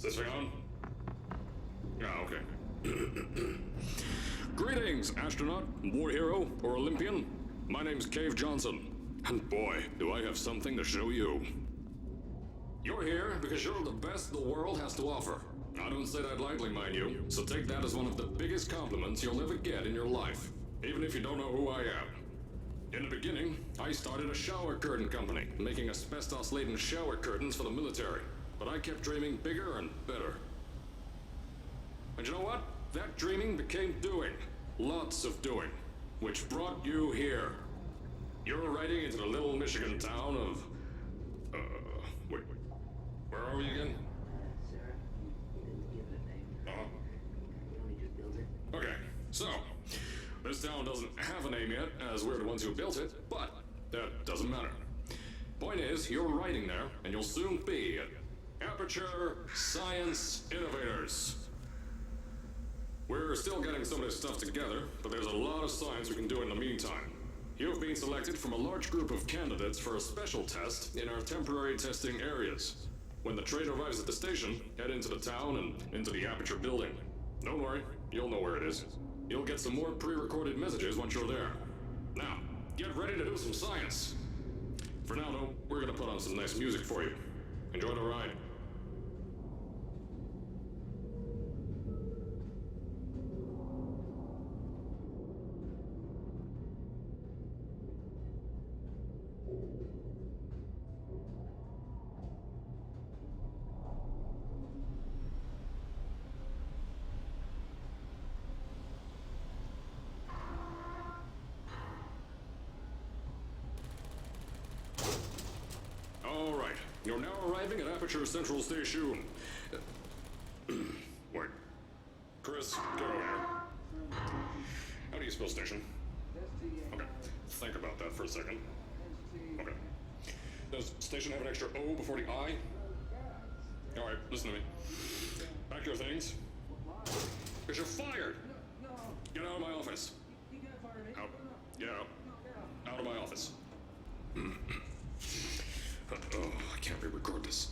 Is this thing on? Yeah, okay. Greetings, astronaut, war hero, or Olympian. My name's Cave Johnson, and boy, do I have something to show you. You're here because you're the best the world has to offer. I don't say that lightly, mind you, so take that as one of the biggest compliments you'll ever get in your life, even if you don't know who I am. In the beginning, I started a shower curtain company, making asbestos-laden shower curtains for the military, but I kept dreaming bigger and better. And you know what? That dreaming became doing. Lots of doing. Which brought you here. You're riding into the little Michigan town of... wait. Where are we again? Sir, you didn't give it a name. Uh-huh. We only just built it. Okay, so... this town doesn't have a name yet, as we're the ones who built it, but that doesn't matter. Point is, you're riding there, and you'll soon be at Aperture Science Innovators. We're still getting some of this stuff together, but there's a lot of science we can do in the meantime. You've been selected from a large group of candidates for a special test in our temporary testing areas. When the train arrives at the station, head into the town and into the Aperture building. Don't worry, you'll know where it is. You'll get some more pre-recorded messages once you're there. Now, get ready to do some science. For now, though, we're gonna put on some nice music for you. Enjoy the ride. All right, you're now arriving at Aperture Central Station. Wait. Chris, get over here. How do you spell station? Okay, think about that for a second. Okay. Does station have an extra O before the I? All right, listen to me. Pack your things. Because you're fired! Get out of my office. Out. Get out. Out of my office. Oh, I can't re-record this.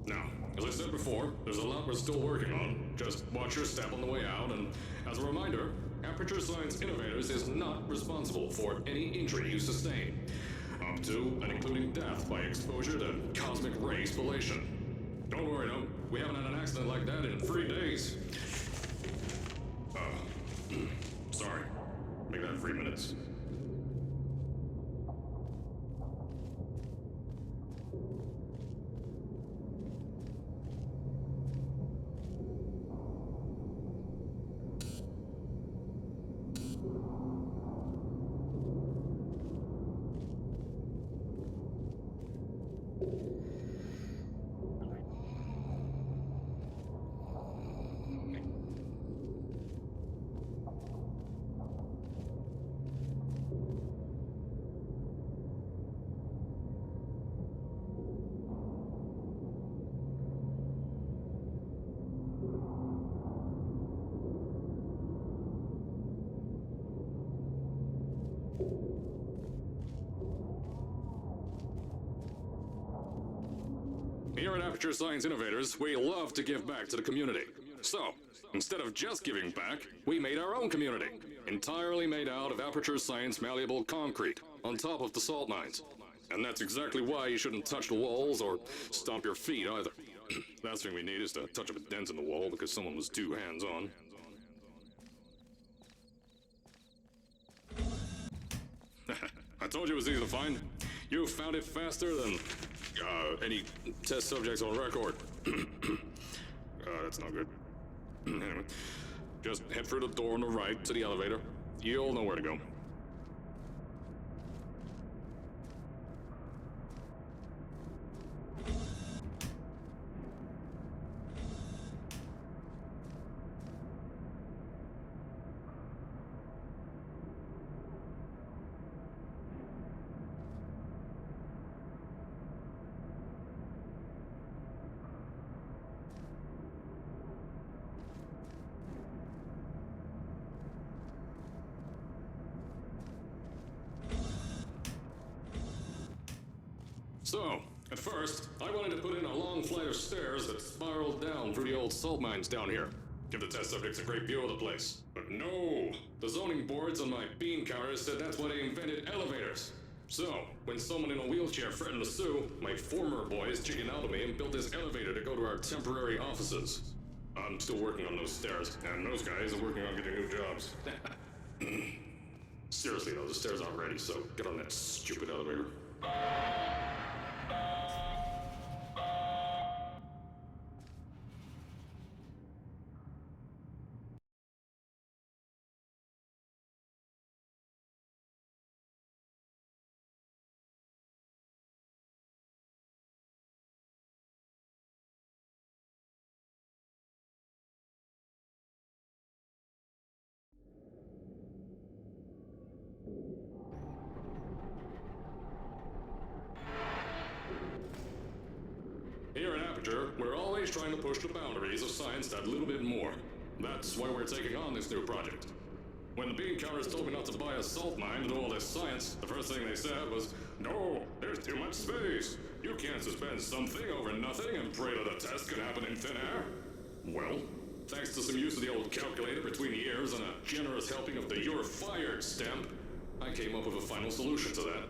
Now, as I said before, there's a lot we're still working on. Just watch your step on the way out, and as a reminder, Aperture Science Innovators is not responsible for any injury you sustain, up to and including death by exposure to cosmic ray spallation. Don't worry, though, we haven't had an accident like that in 3 days. Sorry. Make that 3 minutes. Here at Aperture Science Innovators, we love to give back to the community. So, instead of just giving back, we made our own community, entirely made out of Aperture Science malleable concrete. on top of the salt mines. And that's exactly why you shouldn't touch the walls or stomp your feet either. Last thing we need is to touch up a dent in the wall because someone was too hands-on. I told you it was easy to find. You found it faster than any test subjects on record. That's not good. Anyway, just head through the door on the right to the elevator. You'll know where to go. So, at first, I wanted to put in a long flight of stairs that spiraled down through the old salt mines down here. Give the test subjects a great view of the place. But no! The zoning boards on my bean counters said that's why they invented elevators. So, when someone in a wheelchair threatened to sue, my former boys chickened out of me and built this elevator to go to our temporary offices. I'm still working on those stairs, and those guys are working on getting new jobs. Seriously though, the stairs aren't ready, so get on that stupid elevator. Here at Aperture, we're always trying to push the boundaries of science that little bit more. That's why we're taking on this new project. When the bean counters told me not to buy a salt mine to do all this science, the first thing they said was, "No, there's too much space. You can't suspend something over nothing and pray that a test can happen in thin air." Well, thanks to some use of the old calculator between the ears and a generous helping of the "you're fired" stamp, I came up with a final solution to that.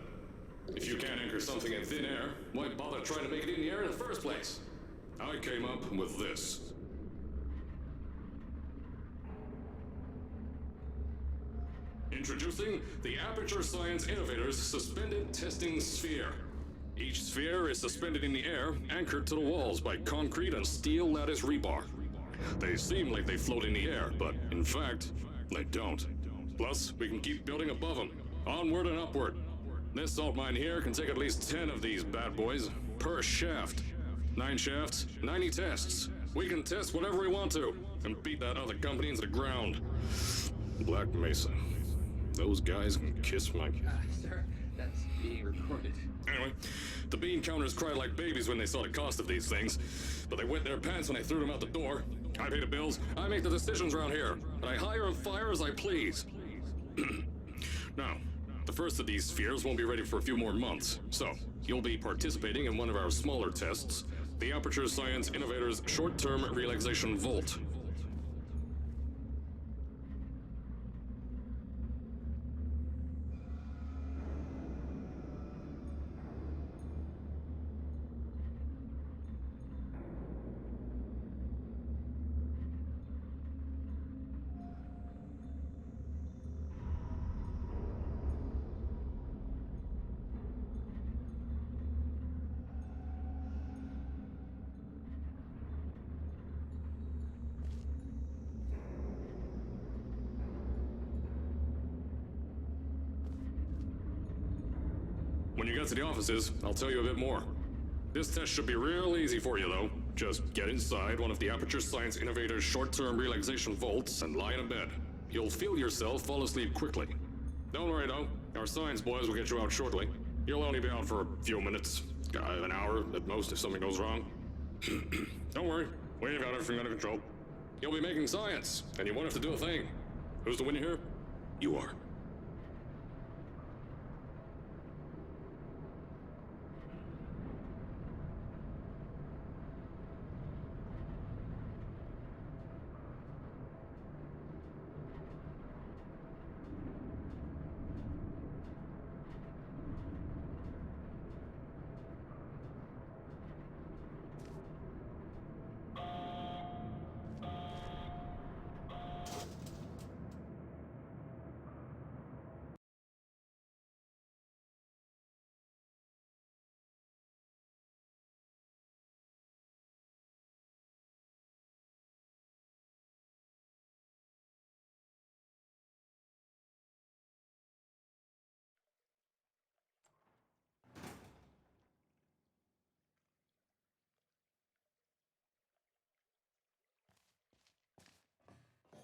If you can't anchor something in thin air, why bother trying to make it in the air in the first place? I came up with this. Introducing the Aperture Science Innovators Suspended Testing Sphere. Each sphere is suspended in the air, anchored to the walls by concrete and steel lattice rebar. They seem like they float in the air, but in fact, they don't. Plus, we can keep building above them, onward and upward. This salt mine here can take at least 10 of these bad boys per shaft. 9 shafts, 90 tests. We can test whatever we want to and beat that other company into the ground. Black Mesa. Those guys can kiss my... Sir, that's being recorded. Anyway, the bean counters cried like babies when they saw the cost of these things, but they wet their pants when I threw them out the door. I pay the bills, I make the decisions around here, and I hire and fire as I please. Now, the first of these spheres won't be ready for a few more months, so you'll be participating in one of our smaller tests, the Aperture Science Innovators Short-Term Relaxation Volt. When you get to the offices, I'll tell you a bit more. This test should be real easy for you, though. Just get inside one of the Aperture Science Innovators short-term relaxation vaults and lie in a bed. You'll feel yourself fall asleep quickly. Don't worry, though. Our science boys will get you out shortly. You'll only be out for a few minutes. An hour at most if something goes wrong. Don't worry. We've got everything under control. You'll be making science, and you won't have to do a thing. Who's the winner here? You are.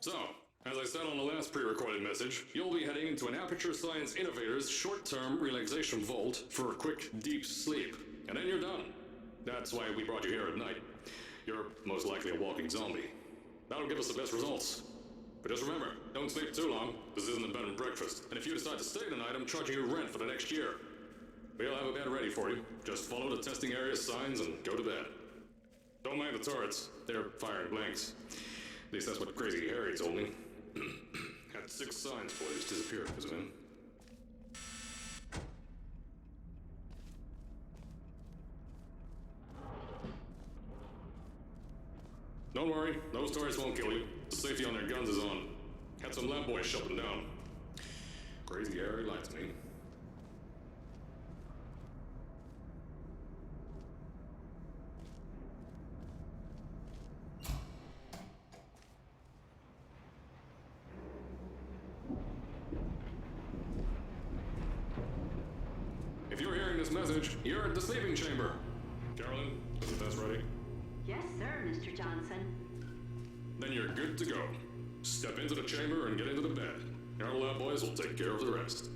So, as I said on the last pre-recorded message, you'll be heading into an Aperture Science Innovators short-term relaxation vault for a quick, deep sleep. And then you're done. That's why we brought you here at night. You're most likely a walking zombie. That'll give us the best results. But just remember, don't sleep too long. This isn't a bed and breakfast. And if you decide to stay tonight, I'm charging you rent for the next year. We'll have a bed ready for you. Just follow the testing area signs and go to bed. Don't mind the turrets. They're firing blanks. At least that's what Crazy Harry told me. Had 6 signs boys disappeared because of him. Don't worry, those turrets won't kill you. The safety on their guns is on. Had some lab boys shut them down. Crazy Harry lied to me. If you're hearing this message, you're at the sleeping chamber. Carolyn, is the test ready? Yes, sir, Mr. Johnson. Then you're good to go. Step into the chamber and get into the bed. Our lab boys will take care of the rest.